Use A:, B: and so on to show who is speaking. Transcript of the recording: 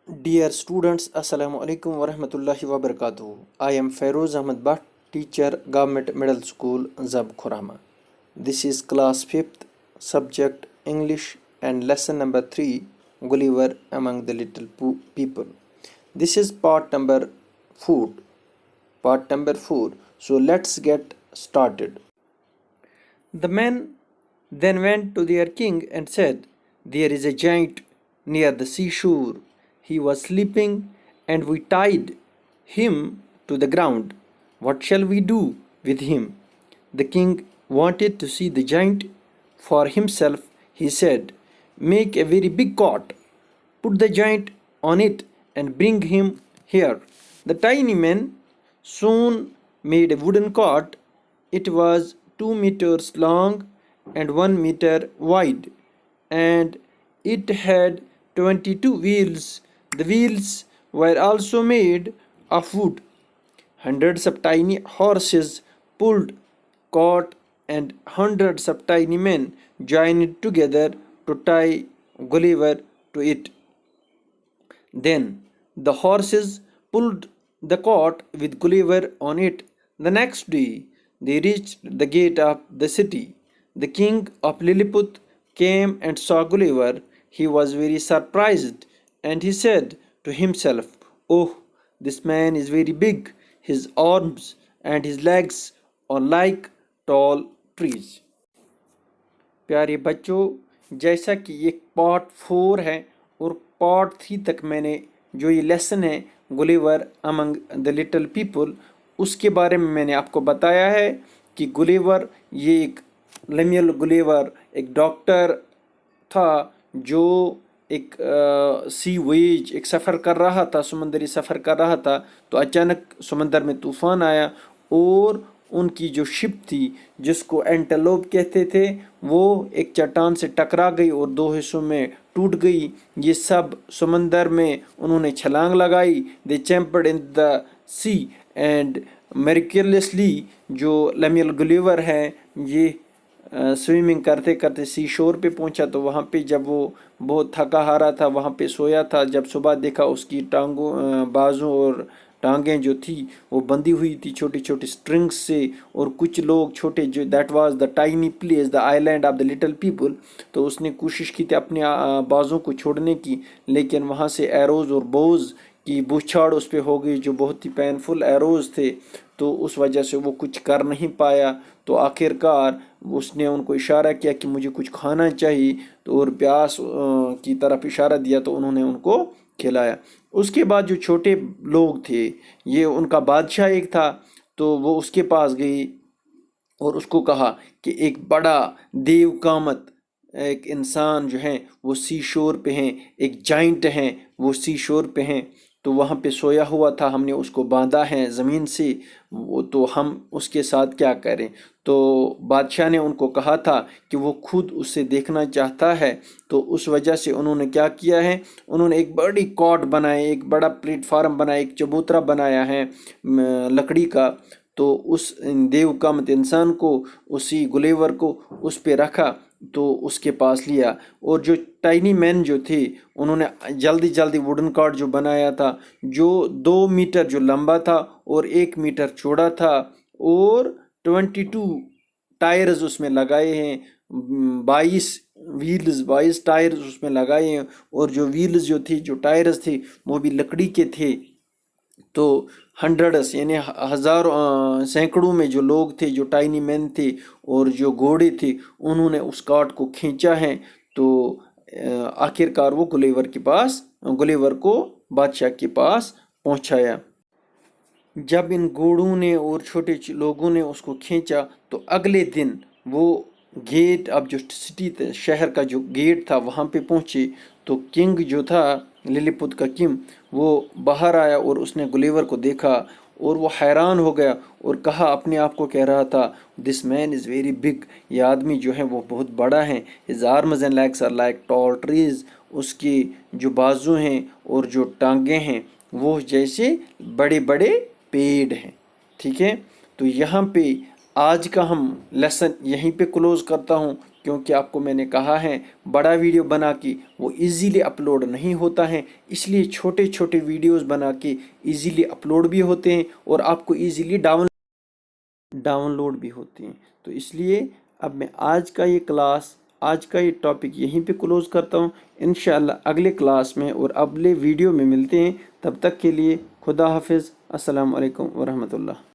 A: Dear students, Assalamu alaikum wa rahmatullahi wa barakatuh. I am Feroz Ahmed Bhatt, teacher, Government Middle School, Zab Khurama. This is class 5th, subject English and lesson number 3, Gulliver Among the Little People. This is part number 4. So let's get started. The men then went to their king and said, "There is a giant near the seashore. He was sleeping, and we tied him to the ground. What shall we do with him?" The king wanted to see the giant for himself. He said, "Make a very big cot, put the giant on it, and bring him here." The tiny men soon made a wooden cot. It was 2 meters long and 1 meter wide, and it had 22 wheels. The wheels were also made of wood. Hundreds of tiny horses pulled cart, and hundreds of tiny men joined together to tie Gulliver to it. Then the horses pulled the cart with Gulliver on it. The next day they reached the gate of the city. The king of Lilliput came and saw Gulliver. He was very surprised, and he said to himself, "Oh, this man is very big. His arms and his legs are like tall trees." प्यारे बच्चों, जैसा कि ये part 4 है और part 3 तक मैंने जो ये लेसन है Gulliver among the little people, उसके बारे में मैंने आपको बताया है कि गुलिवर ये एक लेम्युएल गुलिवर एक डॉक्टर था जो एक सी वोयेज एक सफ़र कर रहा था, समंदरी सफ़र कर रहा था। तो अचानक समंदर में तूफ़ान आया और उनकी जो शिप थी जिसको एंटेलोप कहते थे वो एक चट्टान से टकरा गई और 2 हिस्सों में टूट गई। ये सब समंदर में उन्होंने छलांग लगाई। दे चैम्पर्ड इन द सी एंड मेरिक्युलसली जो लेम्युएल गुलिवर है ये स्विमिंग करते करते सी शोर पे पहुंचा। तो वहाँ पे जब वो बहुत थका हारा था वहाँ पे सोया था। जब सुबह देखा उसकी बाजू और टांगें जो थी वो बंधी हुई थी छोटी छोटी स्ट्रिंग्स से, और कुछ लोग छोटे जो that was the tiny place the island of the little people. तो उसने कोशिश की थी अपने बाजों को छोड़ने की, लेकिन वहाँ से एरोज़ और बोज की बौछार उस पर हो गई जो बहुत ही पेनफुल एरोज़ थे। तो उस वजह से वो कुछ कर नहीं पाया। तो आखिरकार उसने उनको इशारा किया कि मुझे कुछ खाना चाहिए, तो और प्यास की तरफ इशारा दिया तो उन्होंने उनको खिलाया। उसके बाद जो छोटे लोग थे ये उनका बादशाह एक था, तो वो उसके पास गई और उसको कहा कि एक बड़ा देव कामत एक इंसान जो हैं वो सी शोर पे हैं, एक जाइंट हैं वो सी शोर पे हैं। तो वहाँ पे सोया हुआ था, हमने उसको बांधा है ज़मीन से, वो तो हम उसके साथ क्या करें। तो बादशाह ने उनको कहा था कि वो खुद उससे देखना चाहता है। तो उस वजह से उन्होंने क्या किया है, उन्होंने एक बड़ी कॉट बनाई, एक बड़ा प्लेटफार्म बनाया, एक चबूतरा बनाया है लकड़ी का। तो उस देव कामत इंसान को, उसी गुलेवर को उस पे रखा, तो उसके पास लिया। और जो टाइनी मैन जो थे उन्होंने जल्दी जल्दी वुडन कार्ड जो बनाया था जो 2 मीटर जो लंबा था और 1 मीटर चौड़ा था, और 22 टायर्स उसमें लगाए हैं, 22 टायर्स उसमें लगाए हैं। और जो व्हील्स जो थी जो टायर्स थे वो भी लकड़ी के थे। तो हंड्रेड्स यानी हज़ारों सैकड़ों में जो लोग थे, जो टाइनी मैन थे और जो घोड़े थे, उन्होंने उस कार्ट को खींचा है। तो आखिरकार वो गुलिवर को बादशाह के पास पहुंचाया। जब इन घोड़ों ने और छोटे लोगों ने उसको खींचा तो अगले दिन वो गेट अब जो सिटी शहर का जो गेट था वहाँ पे पहुँचे। तो किंग जो था लिलीपुट का किंग वो बाहर आया और उसने गुलिवर को देखा और वो हैरान हो गया और कहा, अपने आप को कह रहा था, "this man is very big." ये आदमी जो है वो बहुत बड़ा है। His arms and legs are like tall trees. उसकी जो बाजू हैं और जो टांगें हैं वो जैसे बड़े बड़े पेड़ हैं। ठीक है, तो यहाँ पे आज का हम लेसन यहीं पे क्लोज करता हूँ। کیونکہ آپ کو میں نے کہا ہے بڑا ویڈیو بنا کے وہ ایزیلی اپلوڈ نہیں ہوتا ہے، اس لیے چھوٹے چھوٹے ویڈیوز بنا کے ایزیلی اپلوڈ بھی ہوتے ہیں اور آپ کو ایزیلی ڈاؤن لوڈ بھی ہوتے ہیں۔ تو اس لیے اب میں آج کا یہ ٹاپک یہیں پہ کلوز کرتا ہوں۔ انشاءاللہ اگلے کلاس میں اور اگلے ویڈیو میں ملتے ہیں، تب تک کے لیے خدا حافظ، السلام علیکم ورحمۃ اللہ۔